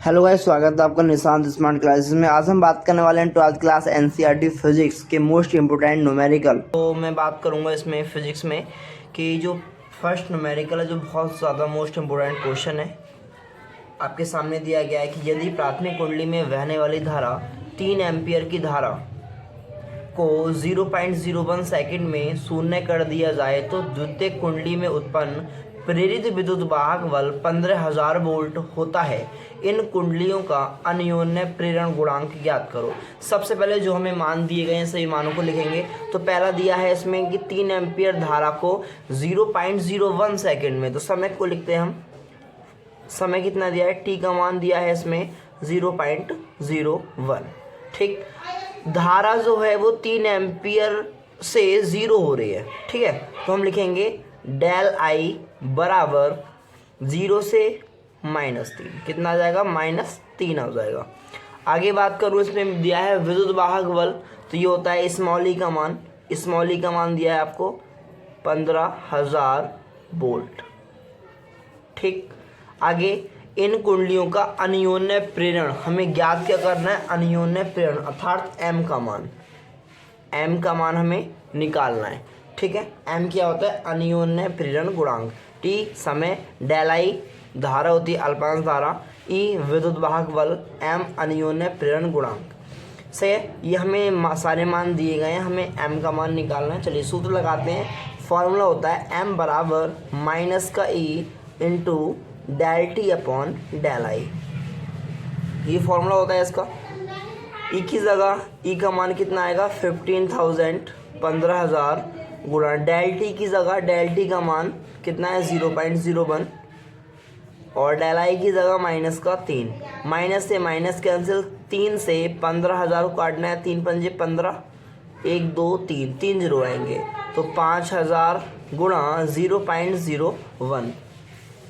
Hello guys, स्वागत है आपका निशांत स्मार्ट क्लासेस में। आज हम बात करने वाले हैं 12th क्लास एनसीईआरटी फिजिक्स के मोस्ट इम्पोर्टेंट न्यूमेरिकल। तो मैं बात करूंगा इसमें फिजिक्स में कि जो फर्स्ट न्यूमेरिकल है, जो बहुत ज़्यादा मोस्ट इम्पोर्टेंट क्वेश्चन है, आपके सामने दिया गया है कि यदि प्राथमिक कुंडली में बहने वाली धारा 3 एम्पियर की धारा को 0.01 सेकंड में शून्य कर दिया जाए तो द्वितीयक कुंडली में उत्पन्न प्रेरित विद्युत वाहक बल 15,000 वोल्ट होता है। इन कुंडलियों का अन्योन्य प्रेरण गुणांक ज्ञात करो। सबसे पहले जो हमें मान दिए गए हैं सही मानों को लिखेंगे। तो पहला दिया है इसमें कि 3 एम्पियर धारा को 0.01 सेकंड में, तो समय को लिखते हैं हम। समय कितना दिया है, टी का मान दिया है इसमें 0.01। ठीक, धारा जो है वो 3 एम्पियर से 0 हो रही है। ठीक है, तो हम लिखेंगे डेल आई बराबर 0 से -3, कितना आ जाएगा, -3 हो जाएगा। आगे बात करूँ, इसमें दिया है विद्युत वाहक बल, तो ये होता है स्मॉल ई का मान। स्मॉल ई का मान दिया है आपको 15,000 वोल्ट। ठीक, आगे इन कुंडलियों का अन्योन्य प्रेरण हमें ज्ञात क्या करना है, अन्योन्य प्रेरण अर्थात m का मान हमें निकालना है। ठीक है, m क्या होता है, अन्योन्य प्रेरण गुणांक। t समय, डेल आई धारा होती है अल्पांश धारा, e विद्युत वाहक बल, m अन्योन्य प्रेरण गुणांक से ये हमें सारे मान दिए गए हैं, हमें m का मान निकालना है। चलिए सूत्र लगाते हैं। फॉर्मूला होता है m बराबर माइनस का e into del T upon del I. ये फॉर्मूला होता है इसका। ई की जगह ई का मान कितना आएगा, 15,000 गुणा डेल टी की जगह डेल टी का मान कितना है, 0.01, और डेल आई की जगह -3। माइनस से माइनस कैंसिल, 3 से 15,000 को काटना है, 3 पंजे 15, 1 2 3, 3 जीरो आएंगे, तो 5,000 गुणा 0.01।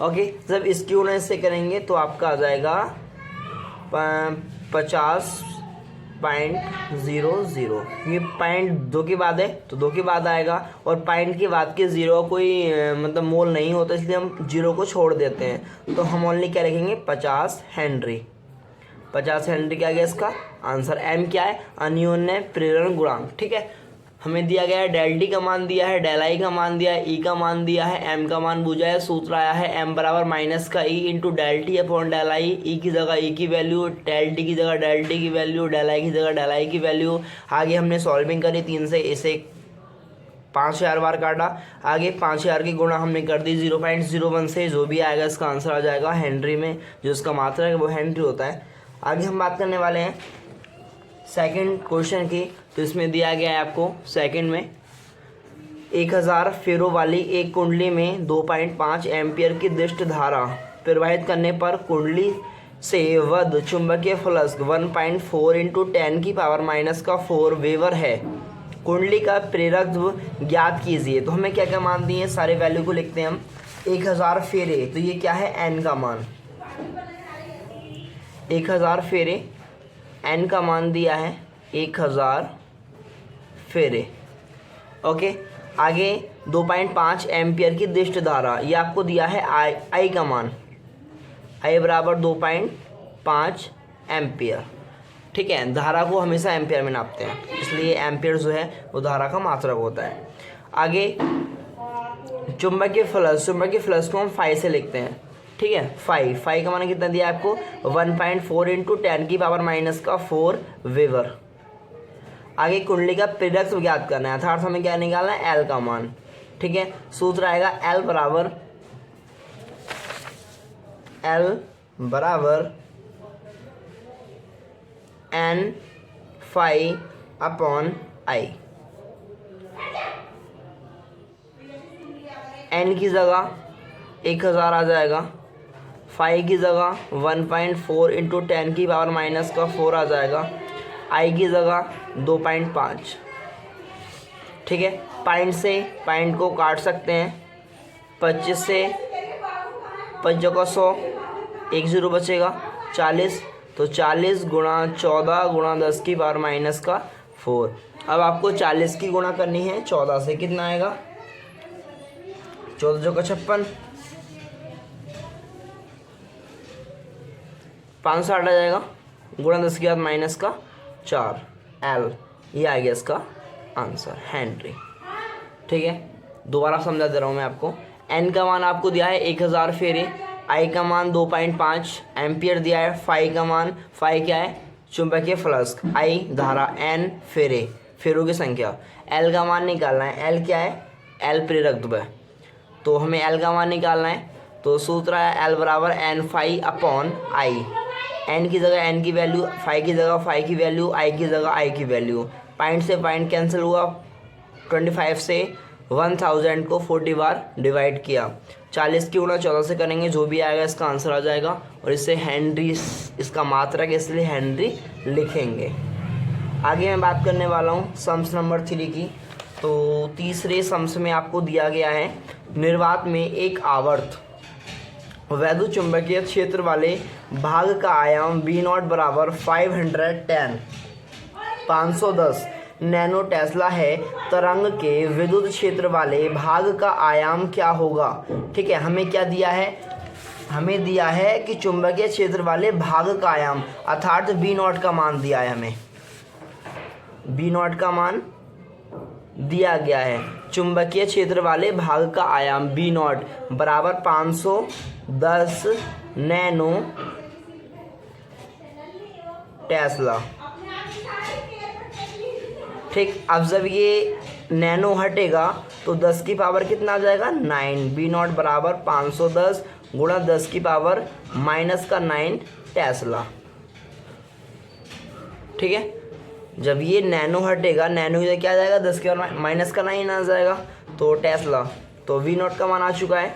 ओके, जब इसकी गुणा इससे करेंगे तो आपका आ जाएगा 50.00। ये पॉइंट 2 के बाद है तो 2 के बाद आएगा, और पॉइंट के बाद के 0 कोई मतलब मोल नहीं होता, इसलिए हम 0 को छोड़ देते हैं। तो हम ओनली क्या लिखेंगे, 50 हेनरी। 50 हेनरी क्या गया इसका आंसर। m क्या है, अन्योन्य प्रेरण गुणांक। ठीक है, हमें दिया गया है डेल टी का मान दिया है, डेल आई का मान दिया है, ई का मान दिया है, m का मान पूछा है। सूत्र आया है m बराबर माइनस का E into del T upon del I. E की जगह ई की वैल्यू, डेल टी की जगह डेल टी की वैल्यू, डेल आई की जगह डेल आई की वैल्यू। आगे हमने सॉल्विंग करी 3 से, इसे 5,000 बार काटा। आगे 5,000 की गुणा हमने कर दी 0.01 से, जो भी आएगा इसका आंसर आ जाएगा हेनरी में, जो इसका मात्रा है वो हेनरी होता है। आगे हम बात करने वाले हैं सेकंड क्वेश्चन की। तो इसमें दिया गया है आपको सेकंड में 1000 फेरो वाली एक कुंडली में 2.5 एम्पियर की दृष्ट धारा प्रवाहित करने पर कुंडली से वध चुंबकीय फ्लक्स 1.4 इंटू 10⁻⁻⁴ वेबर है। कुंडली का प्रेरकत्व ज्ञात कीजिए। तो हमें क्या क्या मान दिए हैं, सारे वैल्यू को लिखते हैं हम। 1000 फेरे, तो ये क्या है, n का मान। 1000 फेरे, n का मान दिया है 1000 फेरे। ओके, आगे 2.5 एम्पियर की दृष्ट धारा, ये आपको दिया है आई का मान, आई बराबर 2.5 एम्पियर। ठीक है, धारा को हमेशा एम्पियर में नापते हैं, इसलिए एम्पियर जो है वो धारा का मात्रक होता है। आगे चुंबकीय फ्लक्स को हम फाई से लिखते हैं। ठीक है, फाई का मान कितना दिया आपको, 1.4 इंटू 10⁻⁻⁴ वेबर। आगे कुंडली का प्रेरकत्व ज्ञात करना है, अर्थात हमें क्या निकालना है, एल का मान। ठीक है, सूत्र आएगा एल बराबर N phi upon I. N की जगह 1000 आ जाएगा, फाई की जगह 1.4 इंटू 10⁻⁻⁴ आ जाएगा, आई की जगह 2.5। ठीक है, पॉइंट से पॉइंट को काट सकते हैं, 25 से 5 का 100, 1 0 बचेगा, 40, तो 40 गुणा 14 गुणा 10⁻⁻⁴। अब आपको 40 की गुणा करनी है 14 से, कितना आएगा, 14 का 56, 560 आ जाएगा, गुणा 10 की घात माइनस का 4 L, ये आ गया इसका आंसर, हेनरी। ठीक है, दोबारा समझा दे रहा हूँ मैं आपको। N का मान आपको दिया है 1000 फेरे, I का मान 2.5 एम्पियर दिया है, फाई का मान, फाई क्या है, चुंबकीय फ्लक्स, I धारा, N फेरे, फेरों की संख्या। L का मान निकालना है, L क्या है, L प्रेरक द्रव्य, तो हमें L का मान निकालना है। तो सूत्र है L बराबर N phi upon I, N की जगह N की वैल्यू, फाई की जगह फाई की वैल्यू, I की जगह I की वैल्यू। पॉइंट से पॉइंट कैंसिल हुआ, 25 से 1000 को 40 बार डिवाइड किया, 40 की गुणा 14 से करेंगे, जो भी आएगा इसका आंसर आ जाएगा। और इससे हेनरी, इसका मात्रक इसलिए हेनरी लिखेंगे। आगे मैं बात करने वाला हूँ सम्स नंबर 3 की। तो तीसरे सम्स में आपको दिया गया है, निर्वात में एक आवर्त वैद्युत चुंबकीय क्षेत्र वाले भाग का आयाम V0 बराबर 510 नैनो टेस्ला है। तरंग के विद्युत क्षेत्र वाले भाग का आयाम क्या होगा? ठीक है, हमें क्या दिया है, हमें दिया है कि चुंबकीय क्षेत्र वाले भाग का आयाम, अर्थात V0 का मान दिया है हमें, V0 का मान दिया गया है। चुंबकीय क्षेत्र वाले भाग का आयाम V0 बराबर 510 नैनो टेस्ला। ठीक, अब जब ये नैनो हटेगा तो 10 की पावर कितना आ जाएगा, 9। V0 बराबर 510 गुणा 10 की पावर माइनस का 9 टेस्ला। ठीक है, जब ये नैनो हटेगा, नैनो इधर क्या आ जाएगा, 10 के और माइनस का 9 आ जाएगा, तो टेस्ला। तो V0 का मान आ चुका है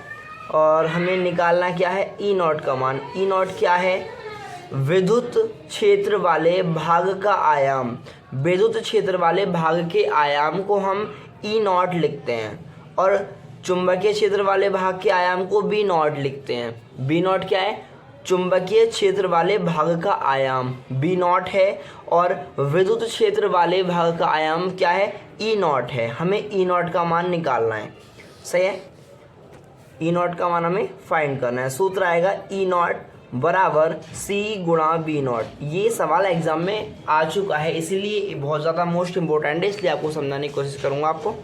और हमें निकालना क्या है, E0 का मान। E0 क्या है, विद्युत क्षेत्र वाले भाग का आयाम। विद्युत क्षेत्र वाले भाग के आयाम को हम E0 लिखते हैं और चुंबकीय क्षेत्र वाले भाग के आयाम को B0 लिखते हैं। B0 क्या है, चुंबकीय क्षेत्र वाले भाग का आयाम B0 है और विद्युत क्षेत्र वाले भाग का आयाम क्या है, E0 है। हमें E0 का मान निकालना है, सही है। E0 का मान हमें फाइंड करना है। सूत्र आएगा E0 बराबर C गुणा B0। ये सवाल एग्जाम में आ चुका है, इसीलिए बहुत ज़्यादा मोस्ट इम्पोर्टेंट है, इसलिए आपको समझाने की कोशिश करूँगा। आपको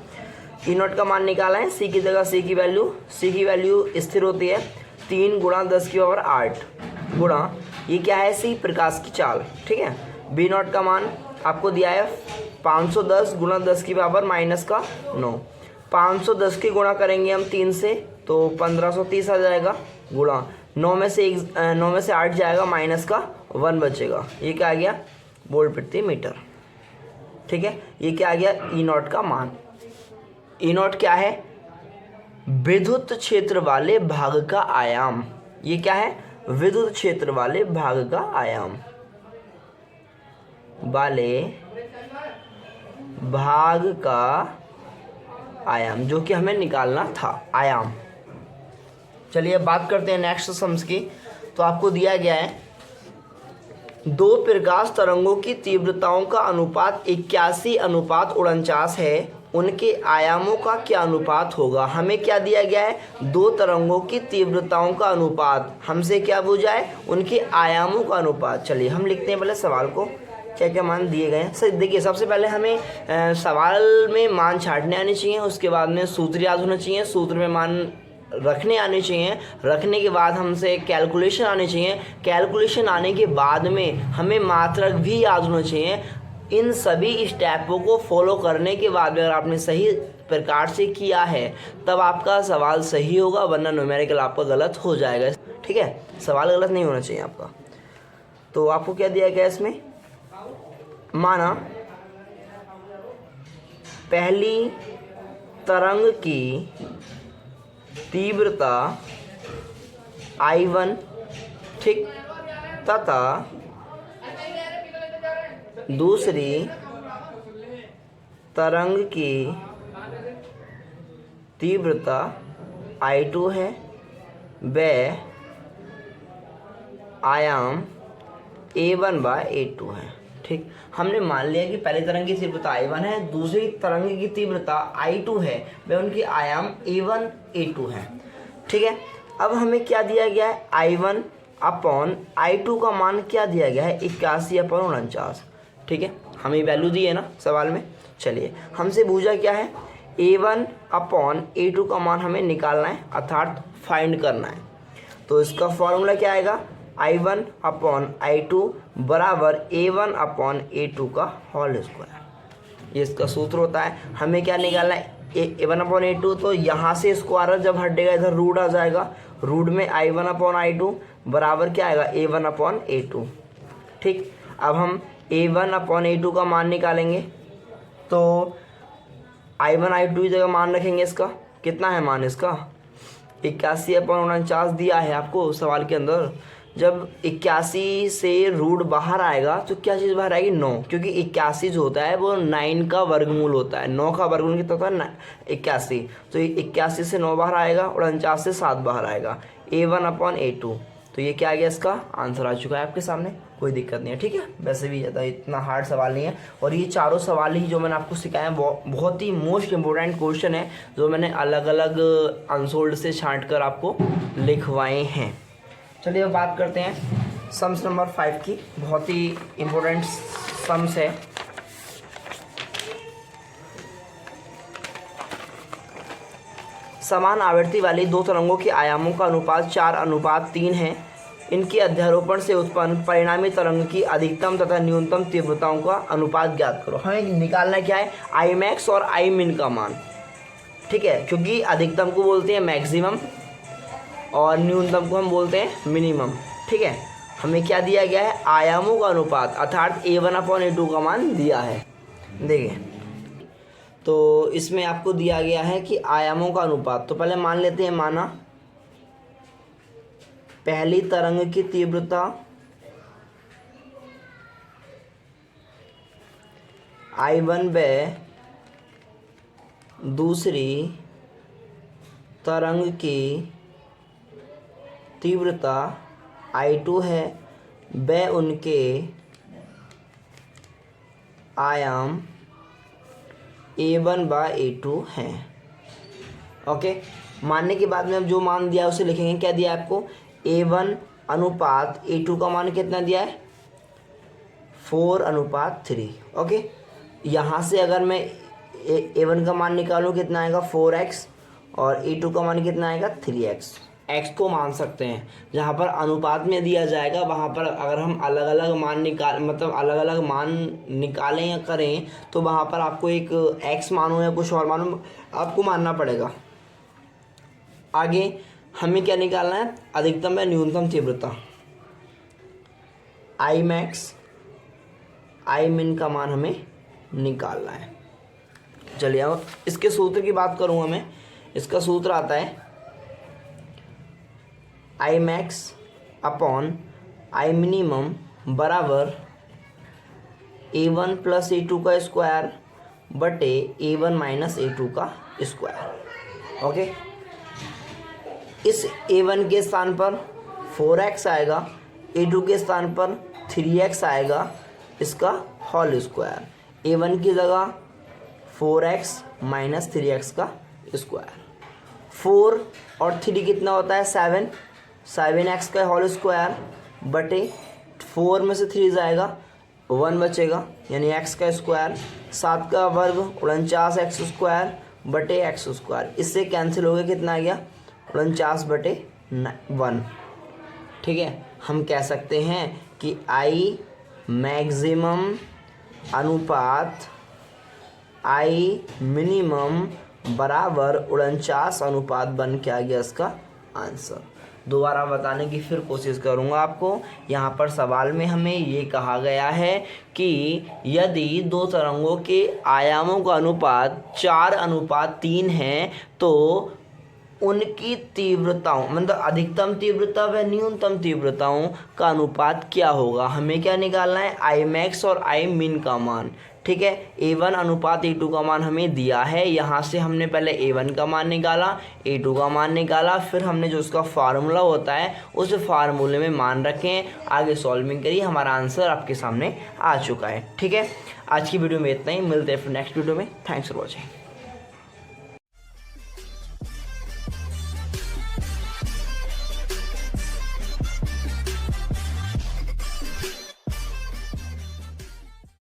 E0 का मान निकाला है, C की जगह C की वैल्यू स्थिर होती है 3 गुणा 10 की पावर 8 गुणा, ये क्या है, C प्रकाश की चाल। ठीक है, B0 का मान आपको दिया है 510 गुणा 10 की पावर माइनस का 9। 510 की गुणा करेंगे हम 3 से तो 1530 आ जाएगा, गुणा 9 में से 8 जाएगा, माइनस का 1 बचेगा, ये क्या आ गया, वोल्ट प्रति मीटर। ठीक है, ये क्या आ गया, E0 का मान। E0 क्या है, विद्युत क्षेत्र वाले भाग का आयाम। ये क्या है, विद्युत क्षेत्र वाले भाग का आयाम, वाले भाग का आयाम, जो कि हमें निकालना था, आयाम। चलिए अब बात करते हैं नेक्स्ट सम्स की। तो आपको दिया गया है, दो प्रकाश तरंगों की तीव्रताओं का अनुपात 81:49 है, उनके आयामों का क्या अनुपात होगा? हमें क्या दिया गया है, दो तरंगों की तीव्रताओं का अनुपात, हमसे क्या पूछा है, उनके आयामों का अनुपात। चलिए हम लिखते हैं पहले सवाल को, क्या क्या मान दिए गए हैं। सर देखिए, सबसे पहले हमें सवाल में मान छांटने आने चाहिए, उसके बाद में सूत्र याद होना चाहिए, सूत्र में मान रखने आने चाहिए, रखने के बाद हमसे कैलकुलेशन आने चाहिए, कैलकुलेशन आने के बाद में हमें मात्रक भी याद होना चाहिए। इन सभी स्टेपों को फॉलो करने के बाद अगर आपने सही प्रकार से किया है तब आपका सवाल सही होगा, वरना न्यूमेरिकल आपका गलत हो जाएगा। ठीक है, सवाल गलत नहीं होना चाहिए आपका। तो आपको क्या दिया गया इसमें, माना पहली तरंग की तीव्रता I1, ठीक, तथा दूसरी तरंग की तीव्रता I2 है, व आयाम A1/A2 है। ठीक, हमने मान लिया कि पहली तरंग की तीव्रता I1 है, दूसरी तरंग की तीव्रता I2 है, वे उनकी आयाम A1 A2 है। ठीक है, अब हमें क्या दिया गया है, I1 अपॉन I2 का मान क्या दिया गया है 81/49। ठीक है, हमें वैल्यू दी है ना सवाल में। चलिए हमसे पूछा क्या है A1 अपॉन A2 का मान हमें निकालना है अर्थात फाइंड करना है। तो इसका फॉर्मूला क्या आएगा I1 अपॉन I2 बराबर A1 अपॉन A2 का होल स्क्वायर। ये इसका सूत्र होता है। हमें क्या निकालना है A1 अपॉन A2, तो यहाँ से स्क्वायर जब हटेगा इधर रूट आ जाएगा, रूट में I1 अपॉन I2 बराबर क्या आएगा A1 अपॉन A2। ठीक, अब हम A1 अपॉन A2 का मान निकालेंगे तो I1 I2 की जगह मान रखेंगे। इसका कितना है मान, इसका 81/49 दिया है आपको सवाल के अंदर। जब 81 से रूट बाहर आएगा तो क्या चीज़ बाहर आएगी 9, क्योंकि 81 जो होता है वो 9 का वर्गमूल होता है। 9 का वर्गमूल कितना होता है 81, तो 81 से 9 बाहर आएगा, 49 से 7 बाहर आएगा। A1 अपॉन A2, तो ये क्या आ गया, इसका आंसर आ चुका है आपके सामने, कोई दिक्कत नहीं है। ठीक है, वैसे भी ज़्यादा इतना हार्ड सवाल नहीं है। और ये चारों सवाल ही जो मैंने आपको सिखाया बहुत ही मोस्ट इम्पोर्टेंट क्वेश्चन है जो मैंने अलग अलग अनसोल्ड से छांट कर आपको लिखवाए हैं। चलिए अब बात करते हैं सम्स नंबर 5 की। बहुत ही इम्पोर्टेंट सम्स है। समान आवृत्ति वाली दो तरंगों के आयामों का अनुपात 4:3 है। इनके अध्यारोपण से उत्पन्न परिणामी तरंग की अधिकतम तथा न्यूनतम तीव्रताओं का अनुपात ज्ञात करो। हमें निकालना क्या है Imax और Imin का मान। ठीक है, क्योंकि अधिकतम को बोलते हैं मैक्सिमम और न्यूनतम को हम बोलते हैं मिनिमम। ठीक है, हमें क्या दिया गया है आयामों का अनुपात अर्थात A1 अपॉन A2 का मान दिया है। देखिए तो इसमें आपको दिया गया है कि आयामों का अनुपात, तो पहले मान लेते हैं। माना पहली तरंग की तीव्रता I1 व दूसरी तरंग की तीव्रता I2 है, व उनके आयाम A1 व A2 हैं। ओके, मानने के बाद में अब जो मान दिया है उसे लिखेंगे। क्या दिया है आपको A1 अनुपात A2 का मान कितना दिया है 4:3। ओके, यहाँ से अगर मैं A1 का मान निकालूँ कितना आएगा 4x और A2 का मान कितना आएगा 3x। x को मान सकते हैं, जहाँ पर अनुपात में दिया जाएगा वहाँ पर अगर हम अलग अलग मान अलग अलग मान निकालें या करें तो वहाँ पर आपको एक x मानो या कुछ और मानो आपको मानना पड़ेगा। आगे हमें क्या निकालना है अधिकतम या न्यूनतम तीव्रता Imax Imin का मान हमें निकालना है। चलिए अब इसके सूत्र की बात करूँगा मैं। इसका सूत्र आता है Imax अपॉन Iminimum बराबर A1 प्लस A2 का स्क्वायर बटे A1 माइनस A2 का स्क्वायर। ओके, इस A1 के स्थान पर 4x आएगा, A2 के स्थान पर 3x आएगा, इसका होल स्क्वायर। A1 की जगह 4x माइनस 3x का स्क्वायर। 4 और 3 कितना होता है 7x का होल स्क्वायर बटे 4 में से 3 जाएगा 1 बचेगा यानी x का स्क्वायर। 7 का वर्ग 49x स्क्वायर बटे x स्क्वायर। इससे कैंसिल हो गया, कितना आ गया 49 बटे 1। ठीक है, हम कह सकते हैं कि I मैक्सिमम अनुपात I मिनिमम बराबर 49:1 के आ गया इसका आंसर। दोबारा बताने की फिर कोशिश करूंगा आपको। यहाँ पर सवाल में हमें ये कहा गया है कि यदि दो तरंगों के आयामों का अनुपात 4:3 है तो उनकी तीव्रताओं अधिकतम तीव्रता व न्यूनतम तीव्रताओं का अनुपात क्या होगा। हमें क्या निकालना है Imax और Imin का मान। ठीक है, A1 अनुपात A2 का मान हमें दिया है। यहाँ से हमने पहले A1 का मान निकाला, A2 का मान निकाला, फिर हमने जो उसका फार्मूला होता है उस फार्मूले में मान रखें, आगे सॉल्विंग करिए, हमारा आंसर आपके सामने आ चुका है। ठीक है, आज की वीडियो में इतना ही, मिलते हैं फिर नेक्स्ट वीडियो में। Thanks for watching.